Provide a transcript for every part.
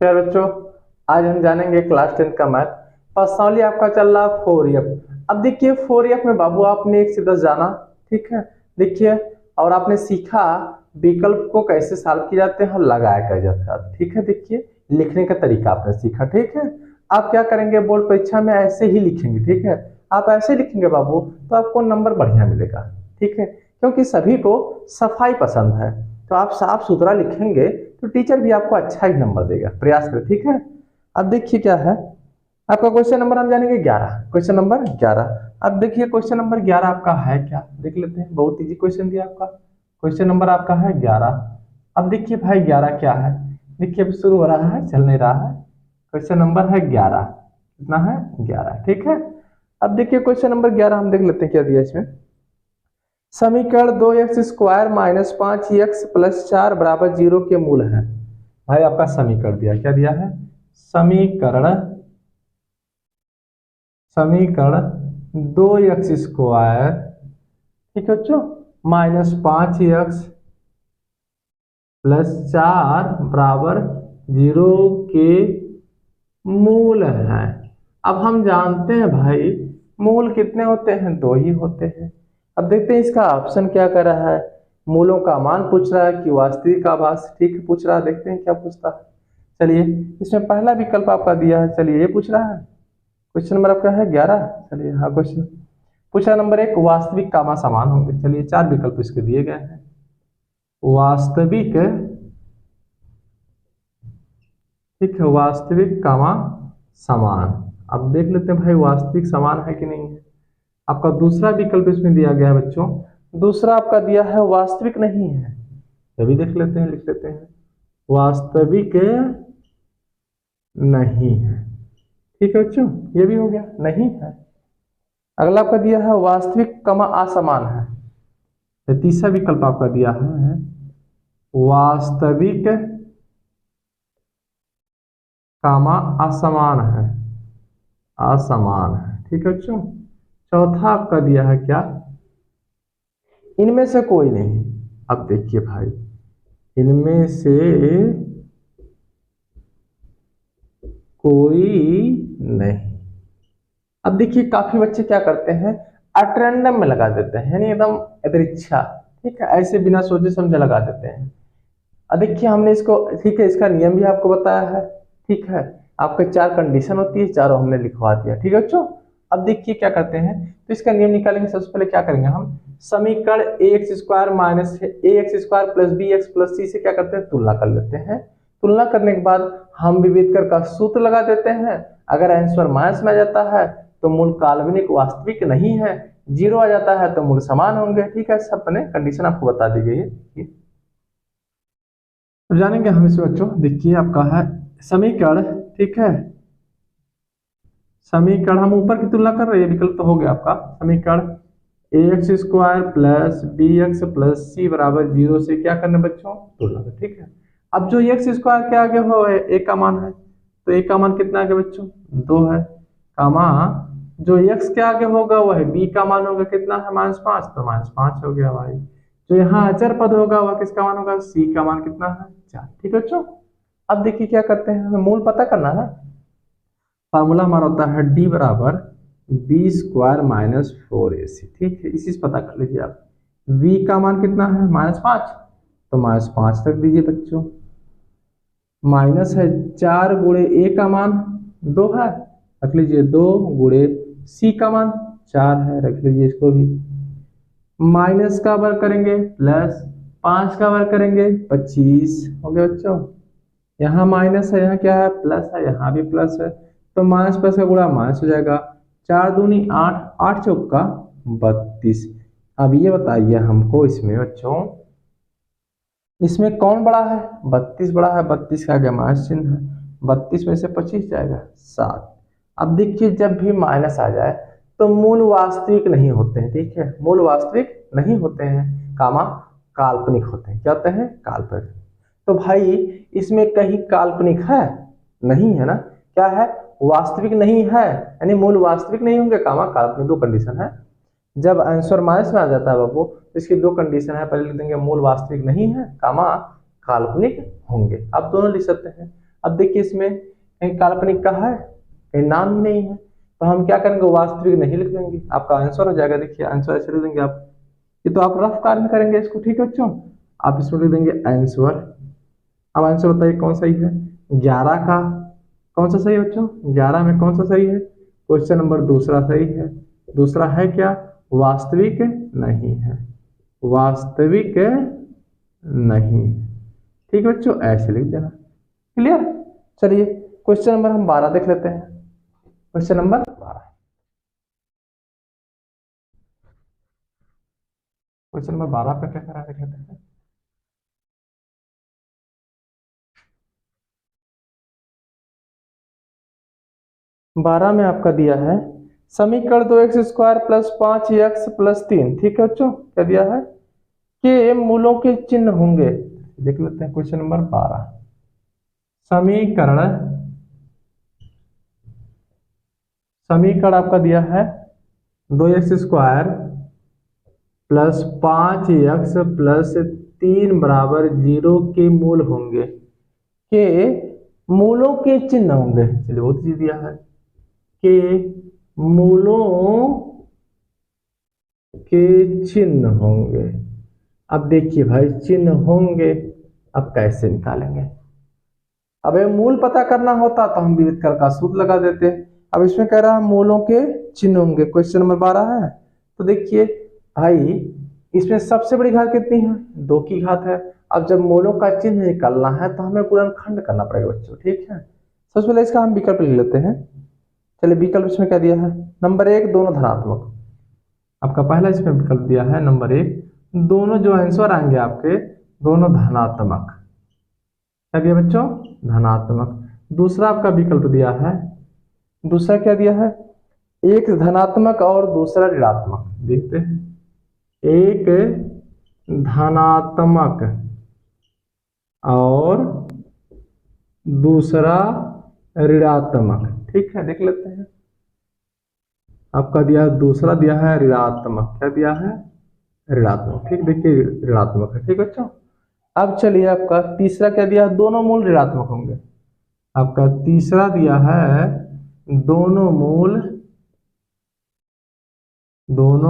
प्यारे बच्चों, आज हम जानेंगे क्लास 10 का मैथ। पर्सनली आपका चल रहा 4F। अब देखिए 4F में बाबू आपने 1 से 10 जाना, ठीक है। देखिए, और आपने सीखा विकल्प को कैसे सॉल्व किए जाते हैं और लगाया कैसे जाता है, ठीक है। देखिए, लिखने का तरीका आपने सीखा, ठीक है। आप क्या करेंगे, बोर्ड परीक्षा में ऐसे ही लिखेंगे, ठीक है। आप ऐसे लिखेंगे बाबू तो आपको नंबर बढ़िया मिलेगा, ठीक है, क्योंकि सभी को सफाई पसंद है। तो आप साफ सुथरा लिखेंगे तो टीचर भी आपको अच्छा ही नंबर देगा। प्रयास करें, ठीक है। अब देखिए क्या है आपका क्वेश्चन नंबर, हम जानेंगे 11, क्वेश्चन नंबर 11। अब देखिए क्वेश्चन नंबर 11 आपका है क्या, देख लेते हैं। बहुत इजी क्वेश्चन दिया आपका, क्वेश्चन नंबर आपका है 11। अब देखिए भाई 11 क्या है, देखिए अब शुरू हो रहा है, चल नहीं रहा है। क्वेश्चन नंबर है 11, कितना है 11, ठीक है। अब देखिए क्वेश्चन नंबर 11 हम देख लेते हैं क्या दिया इसमें। समीकरण 2x² माइनस 5x प्लस 4 बराबर 0 के मूल है। भाई आपका समीकरण दिया, क्या दिया है, समीकरण समीकरण 2x², ठीक है बच्चों, माइनस 5x प्लस 4 बराबर 0 के मूल है। अब हम जानते हैं भाई मूल कितने होते हैं, 2 ही होते हैं। अब देखते हैं इसका ऑप्शन क्या कर रहा है, मूलों का मान पूछ रहा है कि वास्तविक आभास, ठीक है, पूछ रहा है। देखते हैं क्या पूछता है। चलिए, इसमें पहला विकल्प आपका दिया है, चलिए ये पूछ रहा है। क्वेश्चन नंबर आपका है 11। चलिए हाँ, क्वेश्चन पूछा नंबर 1, वास्तविक कामा समान होंगे। चलिए 4 विकल्प इसके दिए गए हैं। वास्तविक, ठीक है, वास्तविक कामा समान। अब देख लेते हैं भाई वास्तविक समान है कि नहीं है। आपका दूसरा विकल्प इसमें दिया गया है बच्चों, दूसरा आपका दिया है वास्तविक नहीं है। ये भी देख लेते हैं, लिख लेते हैं, वास्तविक नहीं है, ठीक है बच्चों, ये भी हो गया, नहीं है। अगला आपका दिया है वास्तविक कमा असमान है। ये तीसरा विकल्प आपका दिया है वास्तविक कामा असमान है, असमान है, ठीक है बच्चों। चौथा आपका दिया है क्या, इनमें से कोई नहीं। अब देखिए भाई, इनमें से कोई नहीं। अब देखिए काफी बच्चे क्या करते हैं, अटरेंडम में लगा देते हैं, यानी एकदम यदृच्छा, ठीक है, ऐसे बिना सोचे समझे लगा देते हैं। अब देखिए हमने इसको, ठीक है, इसका नियम भी आपको बताया है, ठीक है। आपके 4 कंडीशन होती है, चारों हमने लिखवा दिया, ठीक है बच्चों। अब देखिए क्या करते हैं, तो इसका नियम निकालेंगे। सबसे पहले क्या करेंगे हम, समीकरण ax² minus ax² plus bx plus c से क्या करते हैं, तुलना कर लेते हैं। तुलना करने के बाद हम विभेदकर का सूत्र लगा देते हैं। अगर आंसर माइनस में आ जाता है तो मूल काल्पनिक वास्तविक नहीं है, 0 आ जाता है तो मूल समान होंगे, ठीक है। सब अपने कंडीशन आपको बता दी गई है। तो जानेंगे हम इसमें बच्चों, देखिए आपका है समीकरण, ठीक है, समीकरण हम ऊपर की तुलना कर रहे हैं, विकल्प तो हो गया आपका। समीकरण ax² plus bx plus c बराबर 0 से क्या करना बच्चों, तुलना कर, ठीक है। अब जो x² के आगे हो a का मान है, तो a का मान कितना आगे बच्चों, 2 है, कामा जो x के आगे होगा वह b का मान होगा, कितना है, -5, तो -5 हो गया भाई। जो यहाँ अचर पद होगा वह किसका मान होगा, c का मान कितना है, 4, ठीक है बच्चों। अब देखिए क्या करते हैं, हमें मूल पता करना है। फार्मूला हमारा होता है d बराबर b² माइनस 4ac, ठीक है। इसी से पता कर लीजिए आप। v का मान कितना है, -5, तो -5 रख दीजिए बच्चों। माइनस है 4 गुणे a का मान 2 है, रख लीजिए 2 गुणे c का मान 4 है, रख लीजिए इसको भी। माइनस का वर्ग करेंगे प्लस 5 का वर्ग करेंगे 25 हो गया बच्चों। यहाँ माइनस है, यहाँ क्या है, प्लस है, यहाँ भी प्लस है, तो माइनस प्लस का गुणा माइनस हो जाएगा। 4 दूनी 8, 8 चौका 32। अब ये बताइए हमको इसमें बच्चों, इसमें कौन बड़ा है, 32 बड़ा है, 32 का आगे माइनस चिन्ह है, 32 में से 25 जाएगा 7। अब देखिए जब भी माइनस आ जाए तो मूल वास्तविक नहीं होते हैं, ठीक है, मूल वास्तविक नहीं होते हैं, कामा काल्पनिक होते हैं। क्या होते हैं, काल्पनिक। तो भाई इसमें कहीं काल्पनिक है, नहीं है ना, क्या है, वास्तविक नहीं है, यानी मूल वास्तविक नहीं होंगे, कामा काल्पनिक, 2 कंडीशन है। जब आंसर माइनस में आ जाता है बाबू तो इसकी 2 कंडीशन है, पहले लिख देंगे मूल वास्तविक नहीं है, कामा काल्पनिक होंगे। आप दोनों लिख सकते हैं। अब देखिए इसमें कहीं काल्पनिक का है, कहीं नाम ही नहीं है, तो हम क्या करेंगे, वास्तविक नहीं लिख देंगे, आपका आंसर हो जाएगा। देखिए आंसर ऐसे लिख देंगे आप, ये तो आप रफ कार्य करेंगे इसको, ठीक है बच्चों। आप इसमें लिख देंगे आंसर। अब आंसर बताइए कौन सही है, 11 का कौन सा सही है बच्चों, 11 में कौन सा सही है, क्वेश्चन नंबर दूसरा सही है। दूसरा है क्या, वास्तविक नहीं है, वास्तविक नहीं। ठीक है बच्चों, ऐसे लिख देना। क्लियर। चलिए क्वेश्चन नंबर हम 12 देख लेते हैं। क्वेश्चन नंबर 12, क्वेश्चन नंबर 12 पे क्या करा देख लेते हैं। बारह में आपका दिया है समीकरण 2x² प्लस 5x+3, ठीक है बच्चों, क्या दिया है के मूलों के चिन्ह होंगे। देख लेते हैं क्वेश्चन नंबर 12। समीकरण समीकरण आपका दिया है 2x² प्लस 5x+3 बराबर 0 के मूल होंगे, के मूलों के चिन्ह होंगे। चलिए बहुत चीज दिया है, के मूलों के चिन्ह होंगे। अब देखिए भाई चिन्ह होंगे, अब कैसे निकालेंगे। अब ये मूल पता करना होता तो हम विविध कर का सूत्र लगा देते। अब इसमें कह रहा है मूलों के चिन्ह होंगे, क्वेश्चन नंबर 12 है। तो देखिए भाई इसमें सबसे बड़ी घात कितनी है, 2 की घात है। अब जब मूलों का चिन्ह निकालना है तो हमें गुणनखंड करना पड़ेगा बच्चों, ठीक है। सबसे पहले इसका हम विकल्प ले लेते हैं। चलिए विकल्प इसमें क्या दिया है, नंबर 1 दोनों धनात्मक। आपका पहला इसमें विकल्प दिया है नंबर 1, दोनों जो आंसर आएंगे आपके दोनों धनात्मक। क्या दिया बच्चों, धनात्मक। दूसरा आपका विकल्प दिया है, दूसरा क्या दिया है, एक धनात्मक और दूसरा ऋणात्मक। देखते हैं, एक धनात्मक और दूसरा ऋणात्मक, ठीक है। देख लेते हैं, आपका दिया दूसरा दिया है ऋणात्मक, क्या दिया है, ऋणात्मक, ठीक। देखिए ऋणात्मक है, ठीक बच्चों। अब चलिए आपका तीसरा क्या दिया, दोनों मूल ऋणात्मक होंगे। आपका तीसरा दिया है दोनों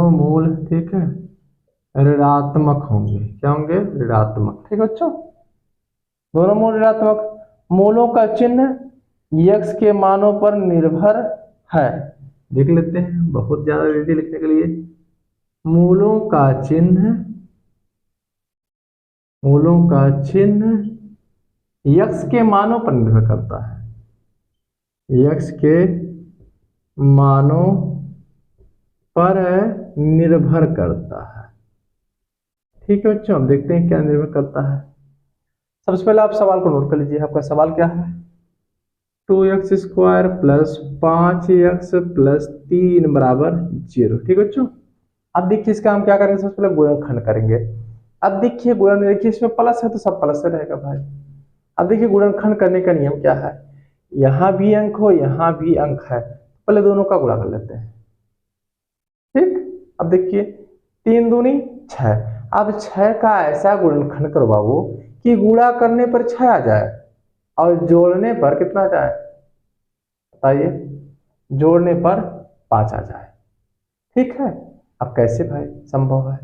मूल ठीक है ऋणात्मक होंगे। क्या होंगे, ऋणात्मक, ठीक बच्चों। दोनों मूल ऋणात्मक, मूलों का चिन्ह x के मानों पर निर्भर है। देख लेते हैं, बहुत ज्यादा विधि लिखने के लिए, मूलों का चिन्ह x के मानों पर निर्भर करता है, x के मानों पर निर्भर करता है, ठीक है बच्चों। अब देखते हैं क्या निर्भर करता है। सबसे पहले आप सवाल को नोट कर लीजिए। आपका सवाल क्या है, 2x² प्लस 5x+3 बराबर 0, ठीक है बच्चों। अब देखिए इसका हम क्या करेंगे, सबसे पहले गुणनखंड करेंगे। अब देखिए देखिए इसमें प्लस है तो सब प्लस से रहेगा भाई। अब देखिए गुणनखंड करने का नियम क्या है, यहां भी अंक हो यहां भी अंक है, पहले दोनों का गुणा कर लेते हैं, ठीक। अब देखिए 3 दूनी 6, अब 6 का ऐसा गुणनखंड करो बाबू कि गुणा करने पर 6 आ जाए और जोड़ने पर कितना आ जाए बताइए, जोड़ने पर 5 आ जाए, ठीक है। अब कैसे भाई संभव है,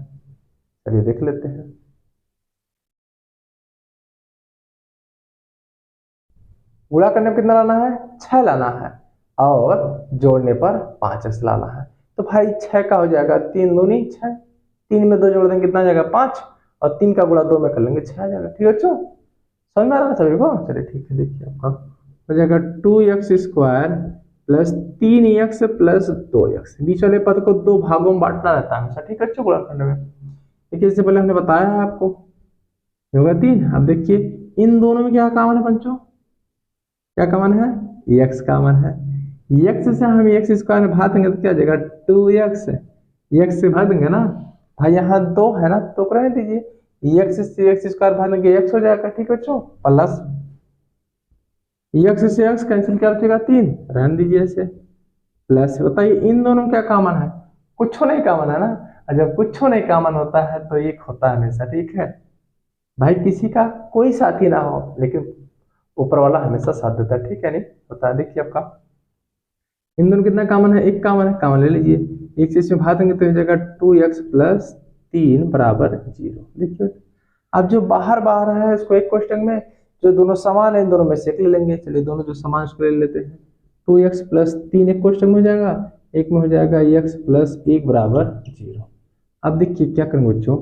चलिए देख लेते हैं। गुणा करने पर कितना लाना है, 6 लाना है और जोड़ने पर 5 लाना है। तो भाई 6 का हो जाएगा 3 दूनी 6, 3 में 2 जोड़ देंगे कितना आ जाएगा 5, और 3 का गुणा 2 में कर लेंगे 6 आ जाएगा, ठीक है बच्चों। समझ में आ रहा है सभी को, चलिए ठीक है। देखिए आपका हो जाएगा 2x² प्लस 3x+2x, बीच वाले पद को 2 भागों में बांटना रहता है हमेशा, ठीक है बच्चों, गुणनखंड में। देखिए इससे पहले हमने बताया है आपको, होगा 3। अब देखिए इन दोनों में क्या कॉमन है बच्चों, क्या कॉमन है, x कॉमन है। x से हम x² में भाग देंगे तो क्या आ जाएगा 2x, x से भाग देंगे ना भाई, यहाँ 2 है ना तो रहने दीजिए, x से x² भाग देंगे x हो जाएगा, ठीक है बच्चों, प्लस x से x कैंसिल कर देगा 3, रहने दीजिए ऐसे, प्लस। बताइए इन दोनों में क्या कॉमन है, कुछ नहीं कॉमन है ना, और जब कुछ नहीं कॉमन होता है तो एक होता है हमेशा, ठीक है भाई। किसी का कोई साथी ना हो लेकिन ऊपर वाला हमेशा साथ देता है, ठीक है नहीं होता है। देखिए आपका इन दोनों कितना कॉमन है, एक कॉमन है, कॉमन ले लीजिए। एक चीज में भाग देंगे तो हो जाएगा 2x प्लस 3 बराबर 0। देखिए अब जो बाहर बाहर है इसको एक क्वेश्चन में जो दोनों समान है इन दोनों में से एक ले लेंगे। चलिए दोनों जो समान उसको ले लेते हैं। 2x प्लस 3 एक क्वेश्चन में हो जाएगा, एक में हो जाएगा x प्लस 1 बराबर 0। अब देखिए क्या करेंगे बच्चों,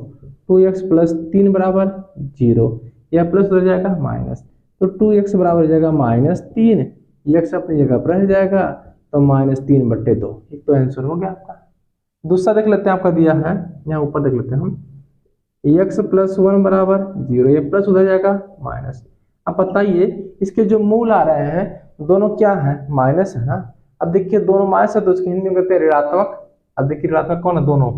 2x प्लस 3 बराबर 0, या प्लस हो जाएगा माइनस, तो 2x बराबर हो जाएगा -3, x अपनी जगह पर रह जाएगा तो -3/2। एक तो आंसर हो गया आपका। दूसरा देख लेते हैं आपका दिया है, यहाँ ऊपर देख लेते हैं हम, x प्लस 1 बराबर 0, ये प्लस हो जाएगा माइनस। अब बताइए इसके जो मूल आ रहे हैं दोनों क्या है, माइनस है ना। अब देखिए दोनों माइनस है तो उसकी हिंदी में कहते हैं ऋणात्मक। अब देखिए ऋणात्मक कौन है, दोनों।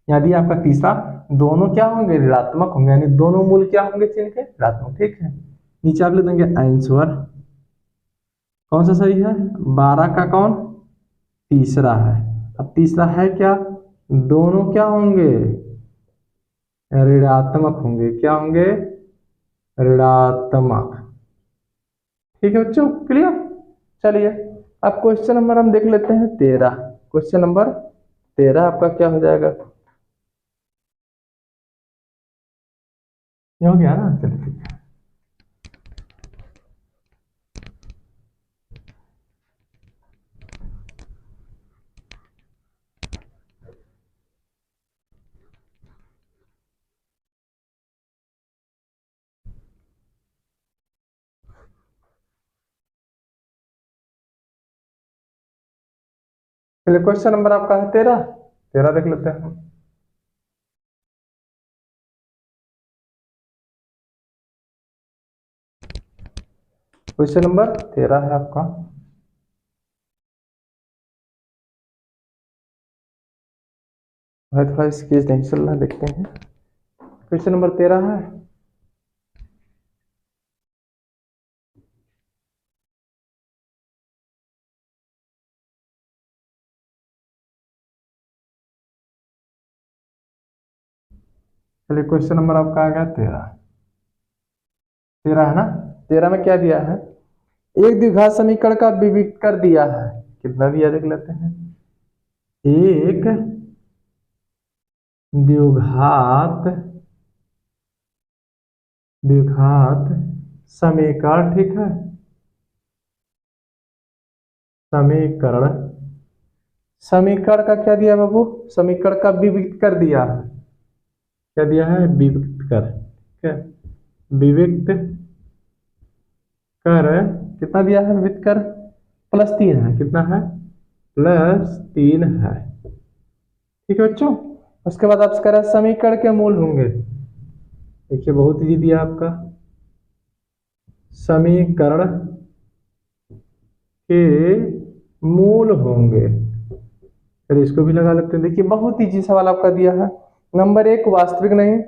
यदि आपका तीसरा, दोनों क्या होंगे, ऋणात्मक होंगे, यानी दोनों मूल क्या होंगे चिन्ह के, ऋणात्मक। ठीक है, नीचे आप लिख देंगे आंसर कौन सा सही है, 12 का कौन, तीसरा है। अब तीसरा है क्या, दोनों क्या होंगे, ऋणात्मक होंगे। क्या होंगे, ऋणात्मक। ठीक है बच्चों, क्लियर। चलिए अब क्वेश्चन नंबर हम देख लेते हैं 13। क्वेश्चन नंबर 13 आपका क्या हो जाएगा, ये हो गया ना। चलिए ठीक है, चलिए क्वेश्चन नंबर आपका है 13। 13 देख लेते हैं हम। क्वेश्चन नंबर 13 है आपका, थोड़ा स्केच नहीं चल रहा, देखते हैं। क्वेश्चन नंबर 13 है, चलिए क्वेश्चन नंबर आपका आ गया 13। 13 है ना। 13 में क्या दिया है, एक द्विघात समीकरण का विविध कर दिया है। कितना दिया देख लेते हैं, एक द्विघात द्विघात समीकरण, ठीक है, समीकरण। समीकरण का क्या दिया बाबू, समीकरण का विविध कर दिया है। क्या दिया है, विविध कर। ठीक है, विविध कर कितना दिया है, विविध कर +3 है। कितना है, +3 है। ठीक है बच्चों, उसके बाद आप कह रहे हैं समीकरण के मूल होंगे। देखिए बहुत इजी दिया आपका, समीकरण के मूल होंगे। चलिए इसको भी लगा लेते हैं। देखिए बहुत इजी सवाल आपका दिया है। नंबर 1 वास्तविक नहीं,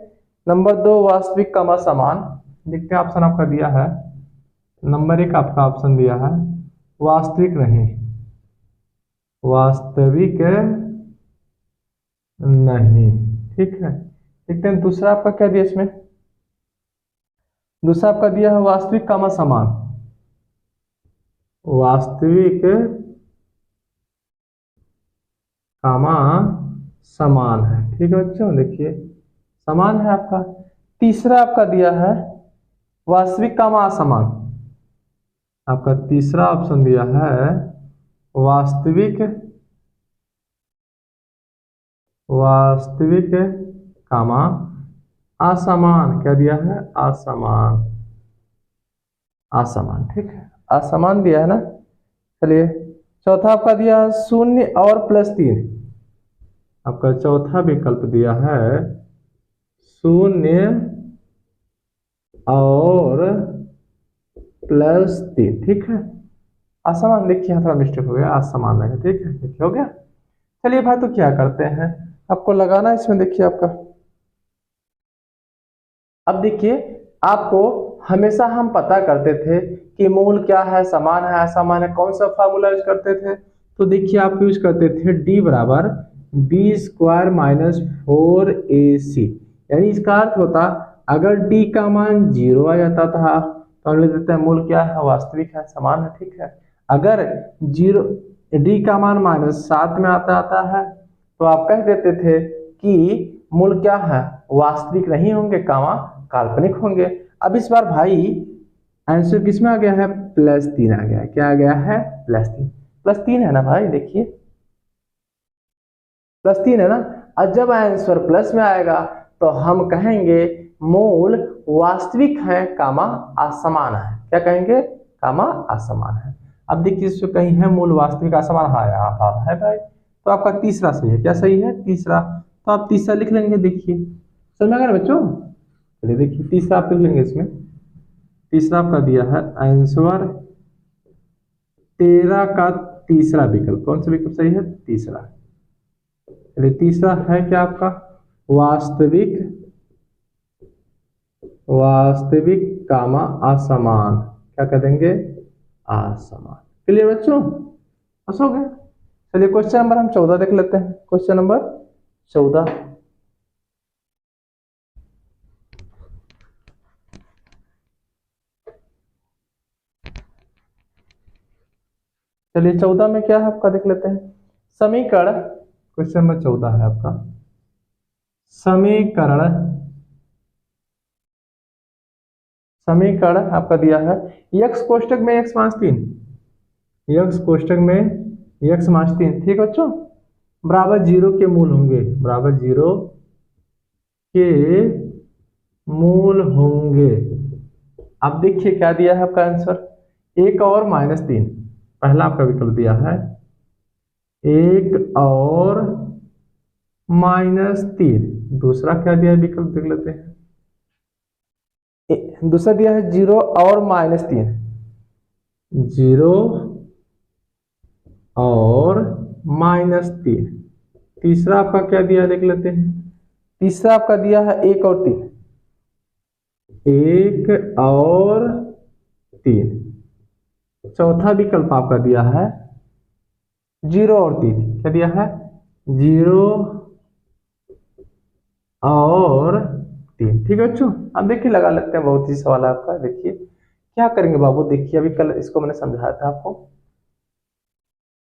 नंबर 2 वास्तविक कमा समान। देखते हैं ऑप्शन आपका दिया है, नंबर 1 आपका ऑप्शन दिया है वास्तविक नहीं, वास्तविक नहीं। ठीक है, देखते हैं दूसरा आपका क्या दिया इसमें। दूसरा आपका दिया है वास्तविक कमा समान, वास्तविक कमा समान है। ठीक है बच्चों, देखिए समान है आपका। तीसरा आपका दिया है वास्तविक कमा असमान। आपका तीसरा ऑप्शन दिया है वास्तविक कमा असमान। क्या दिया है, असमान, असमान। ठीक है, असमान दिया है ना। चलिए चौथा आपका दिया है 0 और +3। आपका चौथा विकल्प दिया है 0 और +3। ठीक है, असमान। देखिए यहाँ थोड़ा मिस्टेक हो गया, असमान लगा। ठीक है, देखिए हो गया। चलिए भाई तो क्या करते हैं, आपको लगाना इसमें। देखिए आपका, अब देखिए आपको हमेशा हम पता करते थे कि मूल क्या है, समान है, असमान है, कौन सा फार्मूला यूज करते थे। तो देखिए आप यूज करते थे D बराबर B² - 4AC। यानी इसका अर्थ होता अगर D का मान 0 आ जाता था तो हम लिख देते हैं मूल क्या है, वास्तविक है, समान है, ठीक है। अगर जीरो डी का मान -7 में आता है तो आप कह देते थे कि मूल क्या है, वास्तविक नहीं होंगे, कामा काल्पनिक होंगे। अब इस बार भाई आंसर किसमें आ गया है, +3 आ गया है। क्या आ गया है, +3। +3 है ना भाई, देखिए +3 है ना। और जब आंसर प्लस में आएगा तो हम कहेंगे मूल वास्तविक है, कामा असमान है। क्या कहेंगे, कामा असमान है। अब देखिए इसमें कहीं है मूल वास्तविक असमान, हाँ यहाँ पर है भाई। तो आपका तीसरा सही है। क्या सही है, तीसरा। तो आप तीसरा लिख लेंगे। देखिए समझ में आ गया बच्चों। चलिए देखिए तीसरा आप लिख लेंगे। इसमें तीसरा आपका दिया है आंसर 13 का तीसरा विकल्प। कौन सा विकल्प सही है, तीसरा। चलिए तीसरा है क्या आपका, वास्तविक, वास्तविक कामा असमान। क्या कह देंगे, असमान। क्लियर बच्चों, बस हो गया। चलिए क्वेश्चन नंबर हम 14 देख लेते हैं। Question number 14। चलिए 14 में क्या है आपका देख लेते हैं। समीकरण, क्वेश्चन नंबर 14 है आपका, समीकरण, समीकरण आपका दिया है यक्स कोष्टक में x माइनस 3, यक्स कोष्टक में x माइनस 3, ठीक है बच्चों, बराबर 0 के मूल होंगे, बराबर 0 के मूल होंगे। अब देखिए क्या दिया है आपका आंसर, 1 और -3। पहला आपका विकल्प दिया है 1 और -3। दूसरा क्या दिया है विकल्प देख लेते हैं। दूसरा दिया है 0 और -3, 0 और -3। तीसरा आपका क्या दिया देख लेते हैं। तीसरा आपका दिया है 1 और 3, 1 और 3। चौथा विकल्प आपका दिया है 0 और 3। क्या दिया है, 0 और 3, ठीक है बच्चों। अब देखिए लगा लेते हैं, बहुत ही सवाल है आपका। देखिए क्या करेंगे बाबू, देखिए अभी कल इसको मैंने समझाया था आपको।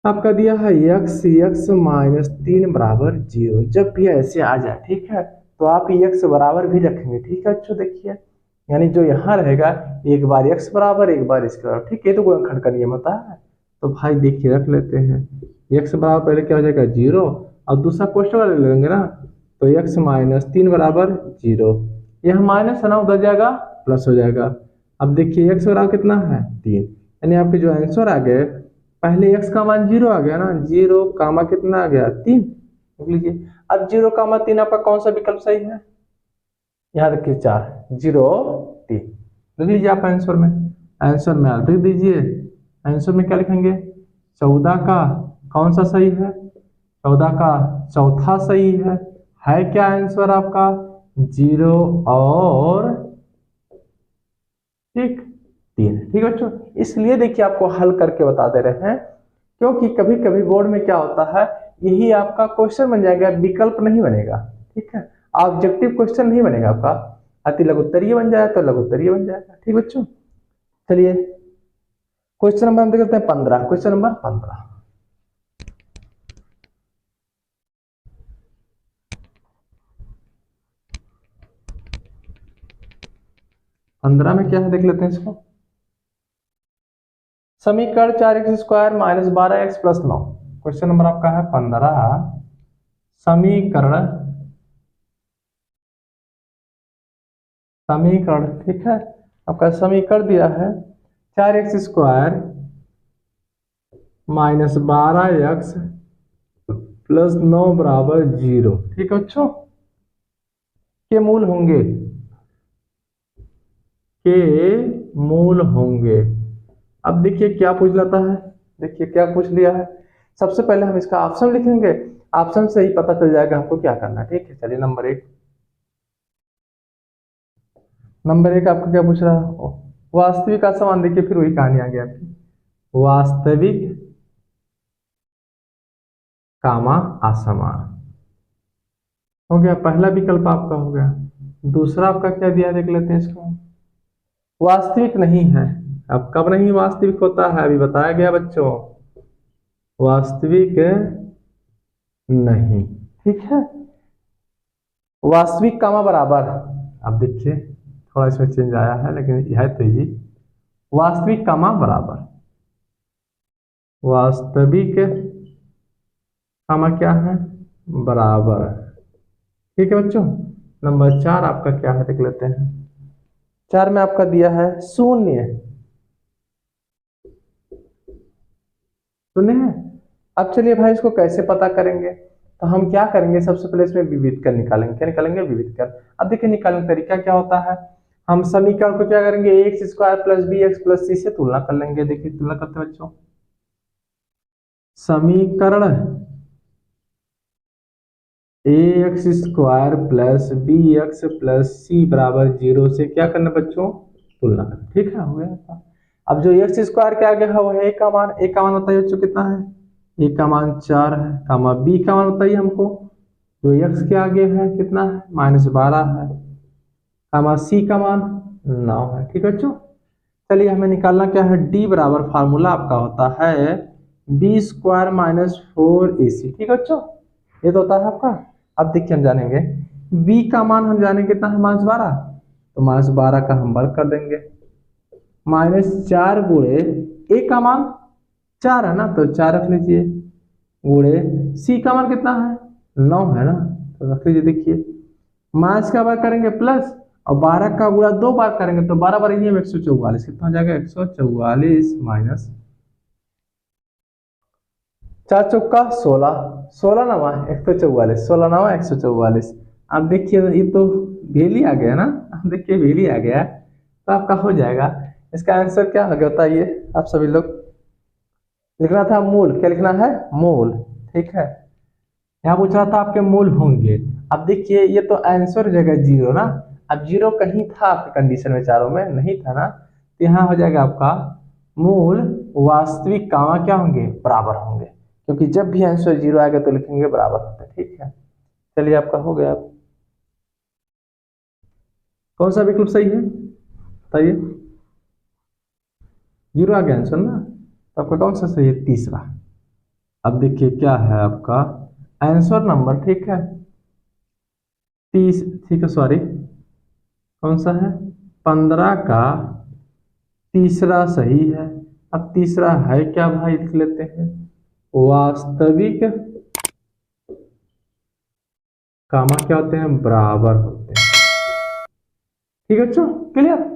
आपका दिया है x माइनस 3 बराबर 0। जब भी ऐसे आ जाए, ठीक है, तो आप x बराबर भी रखेंगे, ठीक है बच्चों। देखिए यानी जो यहाँ रहेगा, एक बार x बराबर, एक बार इसके बराबर, ठीक है, तो गुणनखंड का नियम होता है। तो भाई देखिए रख लेते हैं, x बराबर पहले क्या हो जाएगा 0, और दूसरा कोष्टक वाला ले लेंगे ना, तो x माइनस 3 बराबर 0। यह माइनस है ना, उधर जाएगा प्लस हो जाएगा। अब देखिए x बराबर कितना है 3, यानी आपके जो आंसर आ गए, पहले x का मान 0 आ गया ना, 0 कामा कितना आ गया 3, लिख लीजिए। अब 0 कामा 3 आपका कौन सा विकल्प सही है, यहाँ रखिए 4, 0 3, लिख लीजिए आप आंसर में। आंसर में आप लिख दीजिए, आंसर में क्या लिखेंगे, 14 का कौन सा सही है, 14 का चौथा सही है क्या आंसर आपका 0 और ठीक 3, ठीक है बच्चों। इसलिए देखिए आपको हल करके बता दे रहे हैं, क्योंकि कभी कभी बोर्ड में क्या होता है, यही आपका क्वेश्चन बन जाएगा, विकल्प नहीं बनेगा, ठीक है, ऑब्जेक्टिव क्वेश्चन नहीं बनेगा आपका। अति लघुत्तरीय बन जाए तो लघुत्तरीय बन जाएगा, ठीक बच्चों। चलिए क्वेश्चन नंबर हम देखते हैं 15। क्वेश्चन नंबर 15, 15 में क्या है देख लेते हैं इसको। समीकरण 4x² minus 12x plus 9। Question number आपका है 15, समीकरण, समीकरण, ठीक है, आपका समीकरण दिया है 4x² माइनस 12x प्लस 9 बराबर 0, ठीक है बच्चों, के मूल होंगे, के मूल होंगे। अब देखिए क्या पूछ लेता है, देखिए क्या पूछ लिया है। सबसे पहले हम इसका ऑप्शन लिखेंगे, ऑप्शन से ही पता चल जाएगा हमको क्या करना है, ठीक है। चलिए नंबर 1, नंबर 1 आपको क्या पूछ रहा है, वास्तविक असमान। देखिए फिर वही कहानी आ गया आपकी, वास्तविक कामा असमान हो गया, पहला विकल्प आपका हो गया। दूसरा आपका क्या दिया देख लेते हैं इसको, वास्तविक नहीं है। अब कब नहीं वास्तविक होता है, अभी बताया गया बच्चों, वास्तविक नहीं। ठीक है, वास्तविक कामा बराबर, अब देखिए थोड़ा इसमें चेंज आया है लेकिन यह है तेजी, वास्तविक कामा बराबर, वास्तविक कामा क्या है, बराबर। ठीक है बच्चों, नंबर 4 आपका क्या है देख लेते हैं। 4 में आपका दिया है शून्य, शून्य है। अब चलिए भाई इसको कैसे पता करेंगे, तो हम क्या करेंगे, सबसे पहले इसमें विविध कर निकालेंगे। क्या निकालेंगे, विविध कर। अब देखिए निकालने का तरीका क्या होता है, हम समीकरण को क्या करेंगे, X square plus B X plus C से तुलना कर लेंगे। देखिए तुलना करते हैं बच्चों, समीकरण A X square plus B X plus C बराबर 0 से क्या करना बच्चों, तुलना करना। ठीक है, हो गया। अब जो एक्स स्क्वायर के आगे है वो है ए का मान, ए का मान बताइए बच्चों कितना है, ए का मान 4 है, कामा बी का मान बताइए हमको, जो एक्स के आगे है कितना है, -12 है, कामा सी का मान 9 है। ठीक है बच्चों, चलिए हमें निकालना क्या है, डी बराबर फार्मूला आपका होता है बी स्क्वायर -4ac। ठीक है बच्चों, ये तो होता है आपका। अब देखिए हम जानेंगे b का मान, हम जाने कितना है, -12, तो -12 का हम वर्ग कर देंगे, -4 गुणे a का मान 4 है ना, तो 4 रख लीजिए, गुणे c का मान कितना है, 9 है ना, तो रख लीजिए। देखिए माइनस का बार करेंगे प्लस, और 12 का गुणा 2 बार करेंगे तो 12 बार ही 144, कितना हो जाएगा, 144 माइनस 4 चौका 16, 16 नवा 144, 16 नवा 144। अब देखिए ये तो वेली आ गया ना, अब देखिए वेली आ गया तो आपका हो जाएगा। इसका आंसर क्या हो गया बताइए आप सभी लोग, लिखना था मूल, क्या लिखना है, मूल। ठीक है, यहाँ पूछ रहा था आपके मूल होंगे। अब देखिए ये तो आंसर जगह 0 ना, अब 0 कहीं था आपके कंडीशन में, चारों में नहीं था ना, तो यहाँ हो जाएगा आपका मूल वास्तविक कामा क्या होंगे, बराबर होंगे, क्योंकि जब भी आंसर 0 आएगा तो लिखेंगे बराबर होता है। ठीक है, चलिए आपका हो गया। कौन सा विकल्प सही है बताइए, 0 आ गया आंसर ना, तो आपका कौन सा सही है, तीसरा। अब देखिए क्या है आपका आंसर नंबर, ठीक है 30, ठीक है सॉरी, कौन सा है, 15 का तीसरा सही है। अब तीसरा है क्या भाई, लिख लेते हैं वास्तविक कामा क्या होते हैं, बराबर होते हैं। ठीक है बच्चों, क्लियर।